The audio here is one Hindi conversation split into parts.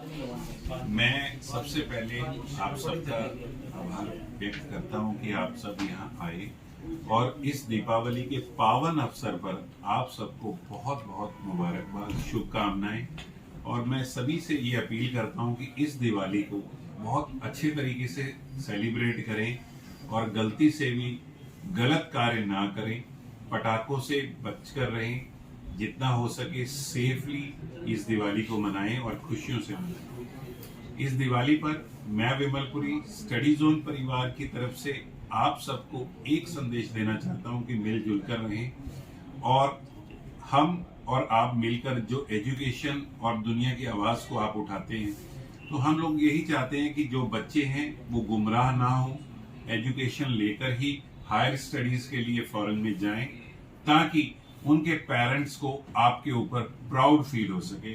मैं सबसे पहले आप सबका आभार व्यक्त करता हूं कि आप सब यहां आए और इस दीपावली के पावन अवसर पर आप सबको बहुत बहुत मुबारकबाद, शुभकामनाएं। और मैं सभी से ये अपील करता हूं कि इस दिवाली को बहुत अच्छे तरीके से सेलिब्रेट करें और गलती से भी गलत कार्य ना करें, पटाखों से बचकर रहें, जितना हो सके सेफली इस दिवाली को मनाएं और खुशियों से मनाएं। इस दिवाली पर मैं विमलपुरी स्टडी जोन परिवार की तरफ से आप सबको एक संदेश देना चाहता हूं कि मिलजुल कर रहें और हम और आप मिलकर जो एजुकेशन और दुनिया की आवाज को आप उठाते हैं, तो हम लोग यही चाहते हैं कि जो बच्चे हैं वो गुमराह ना हो, एजुकेशन लेकर ही हायर स्टडीज के लिए फॉरेन में जाएं, ताकि उनके पेरेंट्स को आपके ऊपर प्राउड फील हो सके।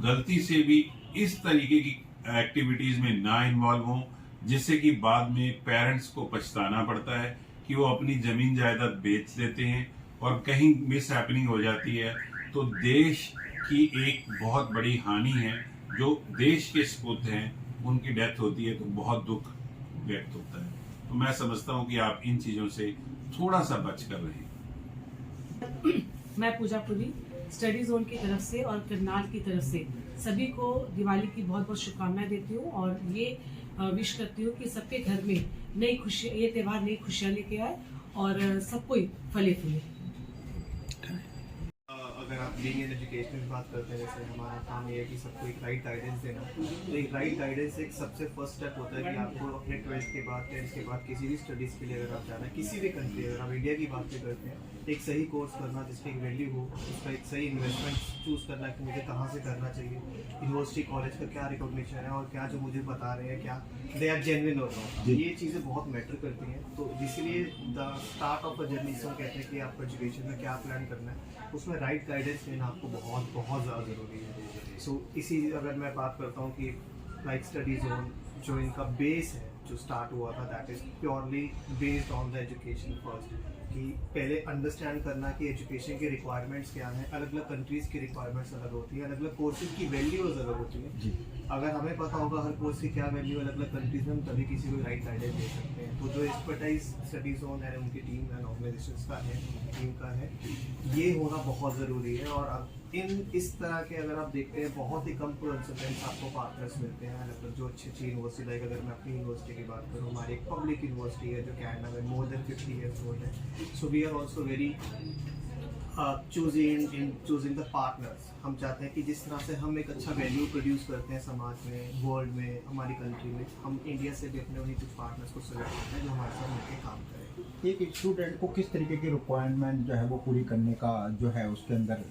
गलती से भी इस तरीके की एक्टिविटीज में ना इन्वॉल्व हों, जिससे कि बाद में पेरेंट्स को पछताना पड़ता है कि वो अपनी जमीन जायदाद बेच देते हैं और कहीं मिस हैपनिंग हो जाती है तो देश की एक बहुत बड़ी हानि है। जो देश के सपूत हैं उनकी डेथ होती है तो बहुत दुख व्यक्त होता है। तो मैं समझता हूं कि आप इन चीजों से थोड़ा सा बच कर रहें। मैं पूजा पुरी स्टडी जोन की तरफ से और करनाल की तरफ से सभी को दिवाली की बहुत बहुत शुभकामनाएं देती हूँ और ये विश करती हूँ कि सबके घर में नई खुशियाँ, ये त्यौहार नई खुशियाँ लेके आए और सब कोई फले फूले। अगर आप बीइंग इन एजुकेशन की बात करते हैं, जैसे हमारा काम ये है कि सबको एक राइट गाइडेंस देना। तो एक राइट गाइडेंस एक सबसे फर्स्ट स्टेप होता है कि आपको अपने 12th के बाद 10th के बाद किसी भी स्टडीज़ के लिए अगर आप जाना है, किसी भी कंट्री, अगर आप इंडिया की बात भी करते हैं, एक सही कोर्स करना जिसकी एक वैल्यू हो, उसका एक सही इन्वेस्टमेंट चूज़ करना कि मुझे कहाँ से करना चाहिए, यूनिवर्सिटी कॉलेज का क्या रिकॉग्निशन है और क्या जो मुझे बता रहे हैं क्या दे आर जेन्युइन और नॉट, ये चीज़ें बहुत मैटर करती हैं। तो इसीलिए the start of a journey जिसे हम कहते हैं कि आपको एजुकेशन में क्या प्लान करना है, उसमें राइट गाइडेंस लेना आपको बहुत बहुत ज़्यादा ज़रूरी है। सो इसी अगर मैं बात करता हूँ कि लाइक स्टडी जोन जो इनका बेस है, जो स्टार्ट हुआ था, that is purely based on the education first, कि पहले अंडरस्टैंड करना कि एजुकेशन की रिक्वायरमेंट्स क्या हैं। अलग अलग कंट्रीज़ की रिक्वायरमेंट्स अलग होती है, अलग अलग कोर्सेज की वैल्यूज अलग होती है। अगर हमें पता होगा हर कोर्स की क्या वैल्यू अलग अलग कंट्रीज में, हम तभी किसी को राइट गाइडेंस दे सकते हैं। तो जो एक्सपर्टाइज स्टडी जोन है, उनकी टीम एंड ऑर्गेनाइजेशन का है, टीम का है, ये होना बहुत ज़रूरी है। और अब इस तरह के अगर आप देखते हैं, बहुत ही कम कंसल्टेंट्स आपको पार्टनर्स मिलते हैं अलग अलग जो अच्छी अच्छी यूनिवर्सिटी। लाइक अगर मैं अपनी यूनिवर्सिटी की बात करूँ, हमारी एक पब्लिक यूनिवर्सिटी है जो कैनेडा में मोर देन 50 ईयर्स ओल्ड है। So we are also very choosing the partners. हम चाहते हैं कि जिस तरह से हम एक अच्छा वैल्यू प्रोड्यूस करते हैं समाज में, वर्ल्ड में, हमारी कंट्री में, हम इंडिया से भी अपने उन्हीं कुछ पार्टनर्स को सेलेक्ट करते हैं जो हमारे साथ मिलकर काम करें। एक स्टूडेंट को किस तरीके की रिक्वायरमेंट जो है वो पूरी करने का जो है उसके अंदर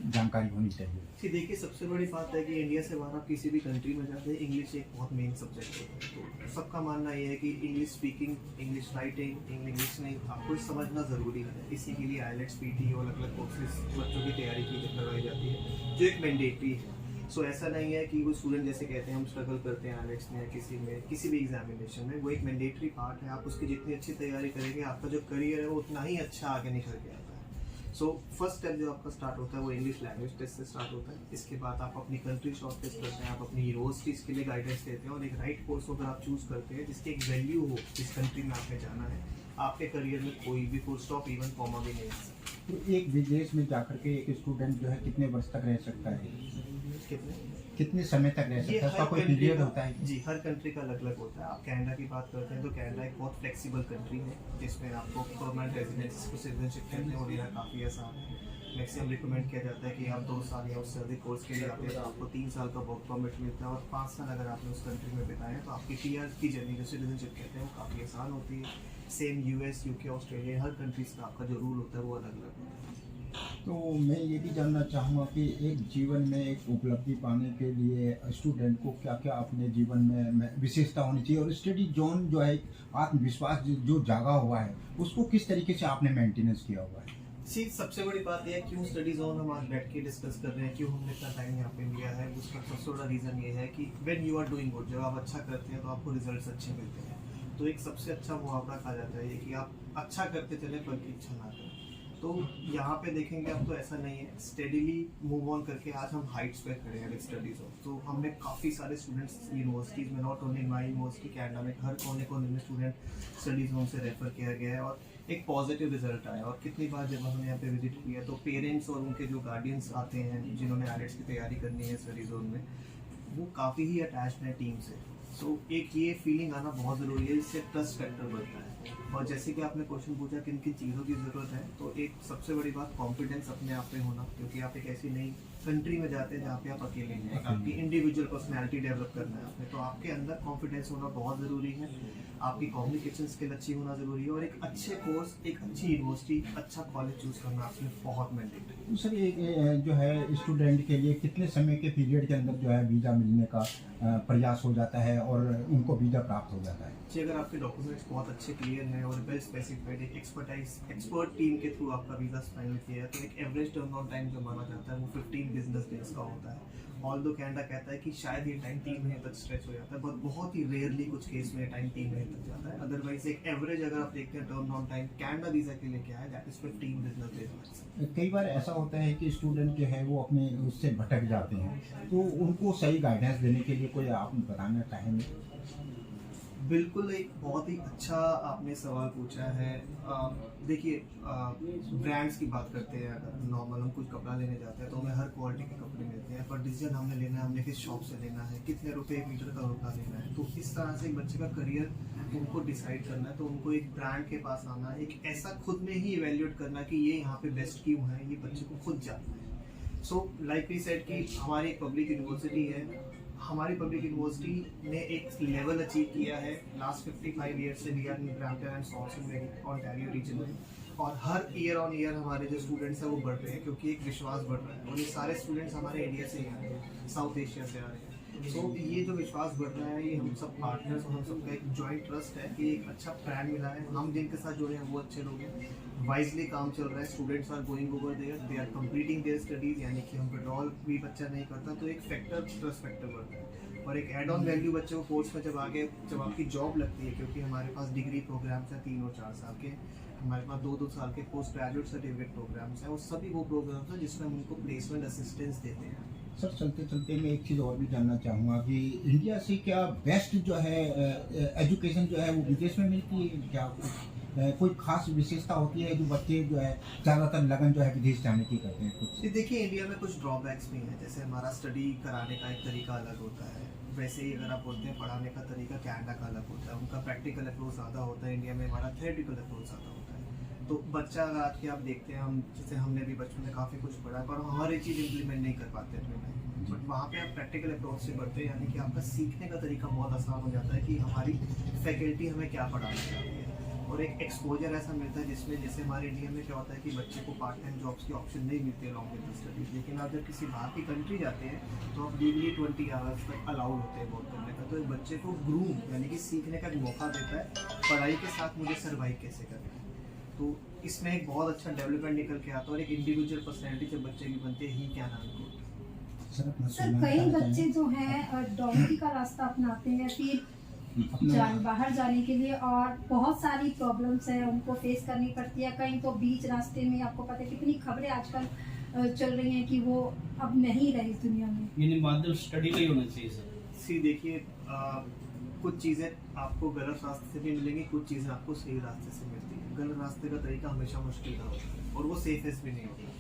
जानकारी होनी चाहिए? जी देखिए, सबसे बड़ी बात है कि इंडिया से बाहर आप किसी भी कंट्री में जाते हैं, इंग्लिश एक बहुत मेन सब्जेक्ट होता है। तो सबका मानना ये है कि English speaking, English writing, English listening आपको समझना ज़रूरी है। इसी के लिए आईएलटीएस, पीटी और अलग अलग कोर्सेज बच्चों की तैयारी की करवाई जाती है, जो एक मैंडेटरी है। सो ऐसा नहीं है कि वो स्टूडेंट जैसे कहते हैं हम स्ट्रगल करते हैं आईएलटीएस में या किसी भी एग्जामिनेशन में, वो एक मैंडेटरी पार्ट है। आप उसकी जितनी अच्छी तैयारी करेंगे, आपका जो करियर है वो उतना ही अच्छा आगे निकल के आता है। सो फर्स्ट स्टेप जो आपका स्टार्ट होता है वो इंग्लिश लैंग्वेज टेस्ट से स्टार्ट होता है। इसके बाद आप अपनी कंट्री शॉर्ट टेस्ट करते हैं, आप अपनी यूनिवर्सिटीज़ के लिए गाइडेंस देते हैं और एक राइट कोर्स अगर आप चूज़ करते हैं जिसकी एक वैल्यू हो, जिस कंट्री में आपने जाना है, आपके करियर में कोई भी फुल स्टॉप, इवन कॉमा भी नहीं आ सकता। तो एक विदेश में जाकर के एक स्टूडेंट जो है कितने वर्ष तक रह सकता है, कितने समय तक रह सकता है, उसका कोई पीरियड होता है? जी, हर कंट्री का अलग अलग होता है। आप कनाडा की बात करते हैं तो कनाडा एक बहुत फ्लेक्सिबल कंट्री है जिसमें आपको परमानेंट रेजिडेंस को सिटीजनशिप कहते हैं और लेना काफ़ी आसान है। मैक्सिमम रिकमेंड किया जाता है कि आप 2 साल या उससे अधिक कोर्स के लिए आते हैं तो आपको 3 साल का वर्क परमिट मिलता है और 5 साल अगर आपने उस कंट्री में बिताए तो आपकी PR की जर्नी, जो सिटीजनशिप कहते हैं, वो काफ़ी आसान होती है। सेम US, UK, ऑस्ट्रेलिया, हर कंट्रीज़ का आपका जो रूल होता है वो अलग अलग होता है। तो मैं ये भी जानना चाहूँगा कि एक जीवन में एक उपलब्धि पाने के लिए स्टूडेंट को क्या क्या अपने जीवन में विशेषता होनी चाहिए, और स्टडी जोन जो है आत्मविश्वास जो जागा हुआ है उसको किस तरीके से आपने मेंटेनेंस किया हुआ है? सी सबसे बड़ी बात यह है क्यों स्टडी जोन हम आज बैठ के डिस्कस कर रहे हैं, क्यों हमने इतना टाइम यहाँ पे लिया है। उसका सबसे बड़ा रीज़न ये है कि when you are doing good, जब आप अच्छा करते हैं तो आपको रिजल्ट्स अच्छे मिलते हैं। तो एक सबसे अच्छा मुहावरा कहा जाता है कि आप अच्छा करते चले बल्कि इच्छा ना करें। तो यहाँ पे देखेंगे अब तो ऐसा नहीं है, स्टेडीली मूव ऑन करके आज हम हाइट्स पे खड़े हैं विद स्टडीज ऑफ। तो हमने काफ़ी सारे स्टूडेंट्स यूनिवर्सिटीज़ में, not only my university Canada में, हर कोने कोने में स्टूडेंट स्टडीज होम से रेफर किया गया है और एक पॉजिटिव रिजल्ट आया। और कितनी बार जब हमने यहाँ पे विजिट किया तो पेरेंट्स और उनके जो गार्डियंस आते हैं जिन्होंने आईएलटीएस की तैयारी करनी है स्टडी जोन में, वो काफ़ी ही अटैच्ड है टीम से। सो एक ये फीलिंग आना बहुत ज़रूरी है, इससे ट्रस्ट फैक्टर बढ़ता है। और जैसे कि आपने क्वेश्चन पूछा किन किन चीज़ों की ज़रूरत है, तो एक सबसे बड़ी बात कॉन्फिडेंस अपने आप पे होना, क्योंकि आप एक ऐसी नई कंट्री में जाते हैं जहाँ पे आप अकेले हैं, आपकी इंडिविजुअल पर्सनैलिटी डेवलप करना है आपने, तो आपके अंदर कॉन्फिडेंस होना बहुत ज़रूरी है। आपकी कम्युनिकेशन स्किल अच्छी होना ज़रूरी है और एक अच्छे कोर्स, एक अच्छी यूनिवर्सिटी, अच्छा कॉलेज चूज़ करना आपके लिए बहुत मैंडेटरी है। तो सर एक जो है स्टूडेंट के लिए कितने समय के पीरियड के अंदर जो है वीज़ा मिलने का प्रयास हो जाता है और उनको वीज़ा प्राप्त हो जाता है? जी, अगर आपके डॉक्यूमेंट्स बहुत अच्छे क्लियर हैं और वेल स्पेसिफाइड, एक एक्सपर्ट टीम के थ्रू आपका वीज़ा फाइनल किया है, तो एक एवरेज टर्न ऑन टाइम जो माना जाता है वो 15 बिजनेस डेज का होता है। ऑल्दो कनाडा कहता है कि शायद ये टाइम 3 महीने तक स्ट्रेच हो जाता है, बट बहुत ही रेयरली कुछ केस में टाइम 3 महीने तक जाता है। अदरवाइज एक एवरेज अगर आप देखते हैं turn on time Canada visa के लिए क्या है, दैट इज 15 बिजनेस डेज। कई बार ऐसा होता है कि स्टूडेंट जो है वो अपने उससे भटक जाते हैं, तो उनको सही गाइडेंस देने के लिए कोई आप बताना चाहेंगे? बिल्कुल, एक बहुत ही अच्छा आपने सवाल पूछा है। देखिए, ब्रांड्स की बात करते हैं, अगर नॉर्मल हम कुछ कपड़ा लेने जाते हैं तो हमें हर क्वालिटी के कपड़े मिलते हैं, पर डिसीजन हमने लेना है हमने किस शॉप से लेना है, कितने रुपए एक मीटर का कपड़ा लेना है। तो इस तरह से एक बच्चे का करियर उनको डिसाइड करना है, तो उनको एक ब्रांड के पास आना है, एक ऐसा खुद में ही इवेल्यूएट करना कि ये यहाँ पे बेस्ट क्यों है, ये बच्चे को खुद जानना है। सो लाइक वी सेड कि हमारी एक पब्लिक यूनिवर्सिटी है, हमारी पब्लिक यूनिवर्सिटी ने एक लेवल अचीव किया है लास्ट 55 ईयर्स से। We are in Brampton and Salisbury Ontario region में, और हर ईयर ऑन ईयर हमारे जो स्टूडेंट्स हैं वो बढ़ रहे हैं, क्योंकि एक विश्वास बढ़ रहा है और ये सारे स्टूडेंट्स हमारे इंडिया से ही आ रहे हैं, साउथ एशिया से आ रहे हैं। सो ये जो विश्वास बढ़ रहा है, ये हम सब पार्टनर्स और हम सबका एक जॉइंट ट्रस्ट है कि एक अच्छा ब्रांड मिला है, हम जिनके साथ जुड़े हैं वो अच्छे लोग हैं, वाइजली काम चल रहा है, students are going over there, they are completing their studies, यानी कि हम विड्रॉल भी बच्चा नहीं करता, तो एक फैक्टर ट्रस्ट फैक्टर बढ़ता है। और एक एड ऑन वैल्यू बच्चे को कोर्स में जब आपकी जॉब लगती है, क्योंकि हमारे पास डिग्री प्रोग्राम्स हैं 3 और 4 साल के, हमारे पास 2-2 साल के पोस्ट ग्रेजुएट सर्टिफिकेट प्रोग्राम्स हैं, और सभी वो प्रोग्राम्स हैं जिसमें हम उनको प्लेसमेंट असिस्टेंस देते हैं। सर चलते चलते मैं एक चीज़ और भी जानना चाहूँगा कि इंडिया से क्या बेस्ट जो है एजुकेशन जो है वो विदेश में मिलती है? क्या कोई खास विशेषता होती है जो बच्चे जो है ज़्यादातर लगन जो है विदेश जाने की करते हैं? कुछ देखिए, इंडिया में कुछ ड्रॉबैक्स भी हैं, जैसे हमारा स्टडी कराने का एक तरीका अलग होता है, वैसे ही अगर आप बोलते हैं पढ़ाने का तरीका कनाडा का अलग होता है, उनका प्रैक्टिकल अप्रोच ज़्यादा होता है, इंडिया में हमारा थ्योरेटिकल अप्रोच ज़्यादा होता है। तो बच्चा अगर आज के आप देखते हैं, हम जैसे हमने भी बचपन में काफ़ी कुछ पढ़ा, पर हम हर एक चीज़ इम्प्लीमेंट नहीं कर पाते अपने में, बट वहाँ पे आप प्रैक्टिकल अप्रोच से बढ़ते हैं, यानी कि आपका सीखने का तरीका बहुत आसान हो जाता है कि हमारी फैकल्टी हमें क्या पढ़ाना चाहती है, और एक एक्सपोजर ऐसा मिलता है जिसमें, जैसे हमारे इंडिया में क्या होता है कि बच्चे को पार्ट टाइम जॉब्स की ऑप्शन नहीं मिलती है लॉन्ग टर्म स्टडीज, लेकिन आप जब किसी बाहर की कंट्री जाते हैं तो आप डेली 20 आवर्स तक अलाउड होते हैं वर्क करने का, तो एक बच्चे को ग्रूम यानी कि सीखने का एक मौका देता है, पढ़ाई के साथ मुझे सर्वाइव कैसे करना है। तो इसमें एक बहुत अच्छा डेवलपमेंट निकल के आता है, और एक इंडिविजुअल पर्सनैलिटी जब बच्चे की बनती है, ही क्या नाम को। सर कई बच्चे जो हैं डोंकी का रास्ता अपनाते हैं फिर बाहर जाने के लिए, और बहुत सारी प्रॉब्लम्स हैं उनको फेस करनी पड़ती है। कहीं तो बीच रास्ते में, आपको पता है कितनी खबरें आजकल चल रही हैं कि वो अब नहीं रही इस दुनिया में। यानी माध्यम स्टडी का ही होना चाहिए सर। देखिए, कुछ चीज़ें आपको गलत रास्ते से भी मिलेंगी, कुछ चीज़ें आपको सही रास्ते से मिलती हैं। गलत रास्ते का तरीका हमेशा मुश्किल का होता है और वो सेफेस्ट भी नहीं होता।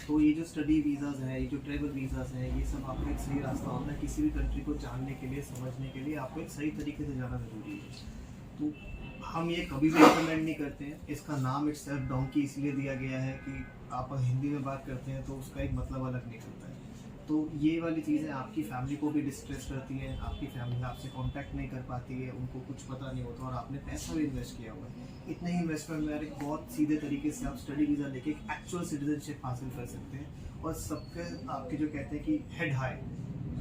तो ये जो स्टडी वीज़ाज़ हैं, ये जो ट्रैवल वीज़ाज़ हैं, ये सब आपको एक सही रास्ता होता है। किसी भी कंट्री को जानने के लिए, समझने के लिए आपको एक सही तरीके से जाना ज़रूरी है। तो हम ये कभी भी रिकमेंड नहीं करते हैं। इसका नाम इटसेल्फ डोंकी इसलिए दिया गया है कि आप हिंदी में बात करते हैं तो उसका एक मतलब अलग निकलता है। तो ये वाली चीज़ें आपकी फैमिली को भी डिस्ट्रेस करती हैं, आपकी फैमिली आपसे कांटेक्ट नहीं कर पाती है, उनको कुछ पता नहीं होता और आपने पैसा भी इन्वेस्ट किया हुआ है। इतने ही इन्वेस्टमेंट में एक बहुत सीधे तरीके से आप स्टडी वीज़ा लेके एक एक्चुअल सिटीजनशिप हासिल कर सकते हैं। और सबके आपके जो कहते हैं कि हेड हाई,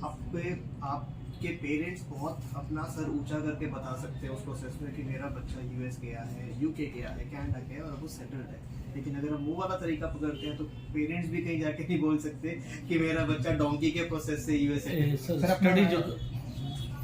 आपके पेरेंट्स बहुत अपना सर ऊंचा करके बता सकते हैं उस प्रोसेस में कि मेरा बच्चा यूएस गया है, यूके गया है, कनाडा गया है और वो सेटल्ड है। लेकिन अगर हम वो वाला तरीका पकड़ते हैं तो पेरेंट्स भी कहीं जाके नहीं बोल सकते कि मेरा बच्चा डोंकी के प्रोसेस से यूएस है। स्टडी जो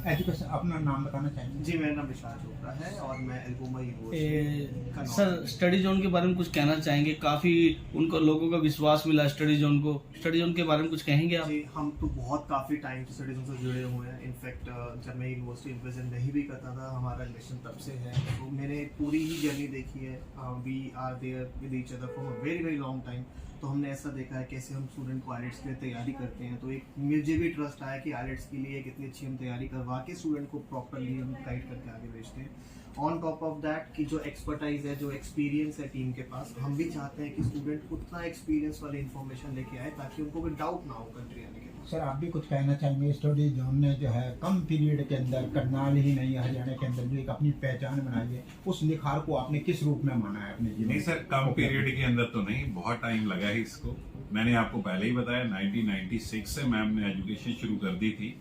एजुकेशन अपना नाम बताना चाहेंगे? जी, मेरा नाम विशाल चोपड़ा है और मैं एल्गोमा यूनिवर्सिटी का सर स्टडी जोन के बारे में कुछ कहना चाहेंगे? काफी उनको लोगों का विश्वास मिला स्टडी जोन को। स्टडी जोन के बारे में कुछ कहेंगे आप? जी, हम तो बहुत काफ़ी टाइम से स्टडी जोन से जुड़े हुए हैं। इनफैक्ट जब मैं यूनिवर्सिटी रिप्रेजेंट नहीं भी करता था, हमारा रिलेशन तब से है। तो मैंने पूरी ही जर्नी देखी है। We are there with each other for a very very long time. तो हमने ऐसा देखा है कैसे हम स्टूडेंट को आईलेट्स के लिए तैयारी करते हैं। तो एक मुझे भी ट्रस्ट आया कि आईलेट्स के लिए एक इतनी अच्छी हम तैयारी करवा के स्टूडेंट को प्रॉपरली हम गाइड करके आगे भेजते हैं। ऑन टॉप ऑफ दैट कि जो एक्सपर्टाइज है, जो एक्सपीरियंस है टीम के पास, हम भी चाहते हैं कि स्टूडेंट उतना एक्सपीरियंस वाली इन्फॉर्मेशन लेके आए ताकि उनको कोई डाउट ना हो कंट्री आने के बाद। सर आप भी कुछ कहना चाहेंगे? स्टडी जोन ने जो है कम पीरियड के अंदर करनाल ही नहीं हरियाणा के अंदर जो एक अपनी पहचान बनाई है, उस निखार को आपने किस रूप में माना है अपने जीवन नहीं सर, कम पीरियड के अंदर तो नहीं, बहुत टाइम लगा है इसको। मैंने आपको पहले ही बताया 1996 से मैम ने एजुकेशन शुरू कर दी थी,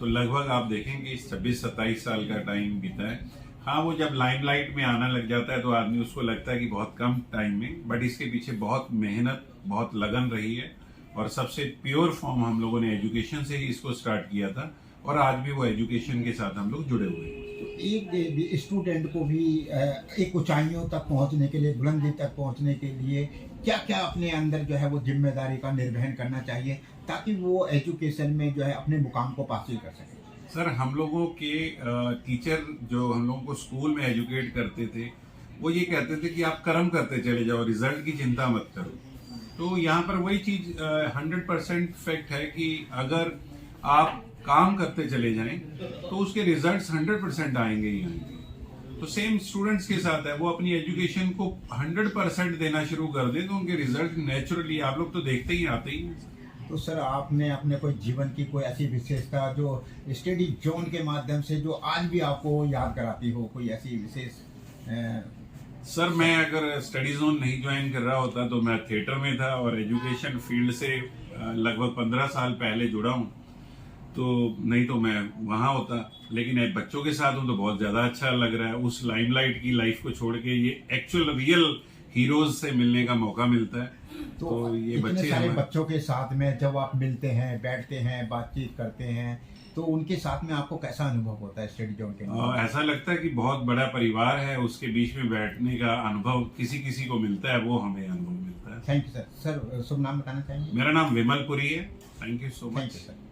तो लगभग आप देखेंगे 26-27 साल का टाइम बीता है। हाँ, वो जब लाइमलाइट में आना लग जाता है तो आदमी उसको लगता है कि बहुत कम टाइम में, बट इसके पीछे बहुत मेहनत, बहुत लगन रही है। और सबसे प्योर फॉर्म हम लोगों ने एजुकेशन से ही इसको स्टार्ट किया था और आज भी वो एजुकेशन के साथ हम लोग जुड़े हुए हैं। एक स्टूडेंट को भी एक ऊंचाइयों तक पहुंचने के लिए, बुलंदी तक पहुंचने के लिए क्या क्या अपने अंदर जो है वो जिम्मेदारी का निर्वहन करना चाहिए ताकि वो एजुकेशन में जो है अपने मुकाम को हासिल कर सके? सर, हम लोगों के टीचर जो हम लोगों को स्कूल में एजुकेट करते थे, वो ये कहते थे कि आप कर्म करते चले जाओ, रिजल्ट की चिंता मत करो। तो यहाँ पर वही चीज 100% फैक्ट है कि अगर आप काम करते चले जाएं तो उसके रिजल्ट्स 100% आएंगे ही आएंगे। तो सेम स्टूडेंट्स के साथ है, वो अपनी एजुकेशन को 100% देना शुरू कर दे तो उनके रिजल्ट नेचुरली आप लोग तो देखते ही आते ही हैं। तो सर आपने अपने कोई जीवन की कोई ऐसी विशेषता जो स्टडी जोन के माध्यम से जो आज भी आपको याद कराती हो, कोई ऐसी विशेष? सर, मैं अगर स्टडी जोन नहीं ज्वाइन कर रहा होता तो मैं थिएटर में था और एजुकेशन फील्ड से लगभग 15 साल पहले जुड़ा हूँ, तो नहीं तो मैं वहाँ होता। लेकिन एक बच्चों के साथ हूँ तो बहुत ज़्यादा अच्छा लग रहा है। उस लाइमलाइट की लाइफ को छोड़ के ये एक्चुअल रियल हीरोज से मिलने का मौका मिलता है। तो ये इतने सारे हमारे बच्चों के साथ में जब आप मिलते हैं, बैठते हैं, बातचीत करते हैं, तो उनके साथ में आपको कैसा अनुभव होता है स्टडी जोन के लिए? ऐसा लगता है कि बहुत बड़ा परिवार है, उसके बीच में बैठने का अनुभव किसी किसी को मिलता है, वो हमें अनुभव मिलता है। Thank you sir. सर शुभ नाम बताना चाहेंगे? मेरा नाम विमल पुरी है। Thank you so thank much. You sir.